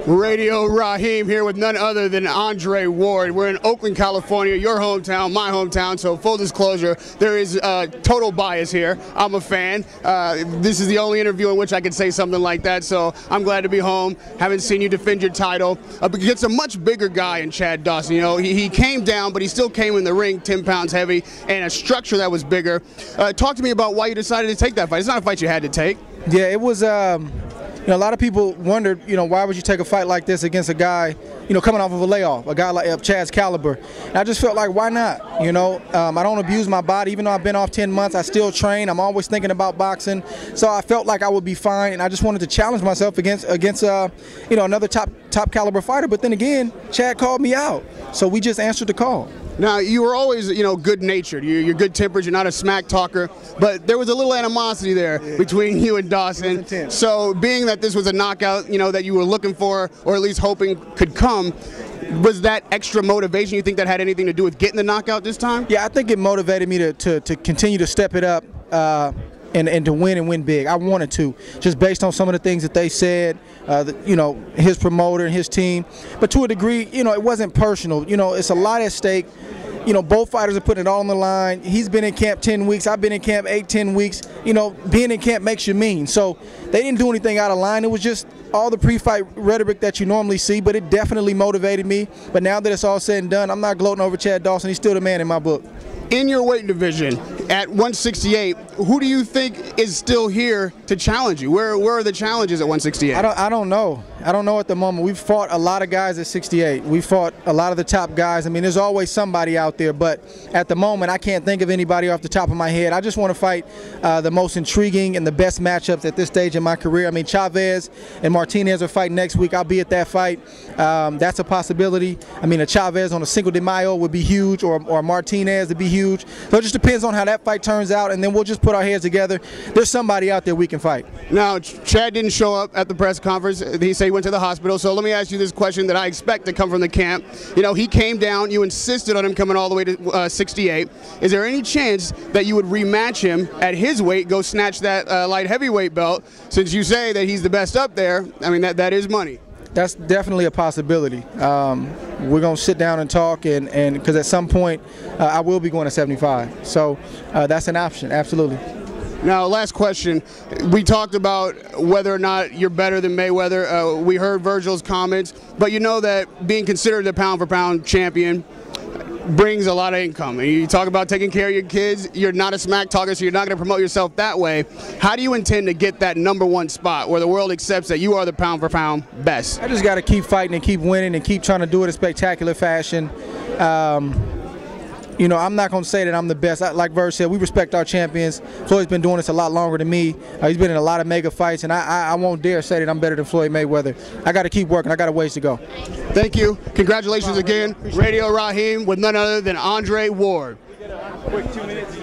Radio Rahim here with none other than Andre Ward. We're in Oakland, California, your hometown, my hometown, so full disclosure, there is total bias here. I'm a fan. This is the only interview in which I can say something like that, so I'm glad to be home. Haven't seen you defend your title against a much bigger guy in Chad Dawson. You know, he came down, but he still came in the ring 10 pounds heavy and a structure that was bigger. Talk to me about why you decided to take that fight. It's not a fight you had to take. Yeah, it was, you know, a lot of people wondered, you know, why would you take a fight like this against a guy, you know, coming off of a layoff, a guy like Chad's caliber. And I just felt like, why not? You know, I don't abuse my body. Even though I've been off 10 months, I still train. I'm always thinking about boxing. So I felt like I would be fine, and I just wanted to challenge myself against you know, another top caliber fighter. But then again, Chad called me out, so we just answered the call. Now, you were always, you know, good-natured. You're good-tempered. You're not a smack talker. But there was a little animosity there between you and Dawson. So being that this was a knockout, you know, that you were looking for or at least hoping could come, was that extra motivation? You think that had anything to do with getting the knockout this time? Yeah, I think it motivated me to continue to step it up and to win and win big. I wanted to, just based on some of the things that they said, you know, his promoter and his team. But to a degree, you know, it wasn't personal. You know, it's a lot at stake. You know, both fighters are putting it all on the line. He's been in camp 10 weeks. I've been in camp 8-10 weeks. You know, being in camp makes you mean. So they didn't do anything out of line. It was just all the pre-fight rhetoric that you normally see, but it definitely motivated me. But now that it's all said and done, I'm not gloating over Chad Dawson. He's still the man in my book. In your weight division, at 168, who do you think is still here to challenge you? Where are the challenges at 168? I don't know. I don't know at the moment. We've fought a lot of guys at 68. We fought a lot of the top guys. I mean, there's always somebody out there, but at the moment, I can't think of anybody off the top of my head. I just want to fight the most intriguing and the best matchups at this stage in my career. I mean, Chavez and Martinez are fighting next week. I'll be at that fight. That's a possibility. I mean, a Chavez on a Cinco de Mayo would be huge, or Martinez would be huge. So it just depends on how that fight turns out, and then we'll just put our heads together. There's somebody out there we can fight. Now, Chad didn't show up at the press conference. He said he went to the hospital. So let me ask you this question that I expect to come from the camp. You know, he came down. You insisted on him coming all the way to 68. Is there any chance that you would rematch him at his weight, go snatch that light heavyweight belt, since you say that he's the best up there? I mean, that is money. That's definitely a possibility. We're going to sit down and talk, and because at some point I will be going to 75. So that's an option, absolutely. Now, last question. We talked about whether or not you're better than Mayweather. We heard Virgil's comments, but you know that being considered the pound-for-pound champion brings a lot of income. You talk about taking care of your kids. You're not a smack talker, so you're not going to promote yourself that way. How do you intend to get that #1 spot where the world accepts that you are the pound-for-pound best? I just got to keep fighting and keep winning and keep trying to do it in spectacular fashion. You know, I'm not going to say that I'm the best. Like Verge said, we respect our champions. Floyd's been doing this a lot longer than me. He's been in a lot of mega fights, and I won't dare say that I'm better than Floyd Mayweather. I got to keep working. I got a ways to go. Thank you. Congratulations again. Radio Rahim with none other than Andre Ward. Quick 2 minutes.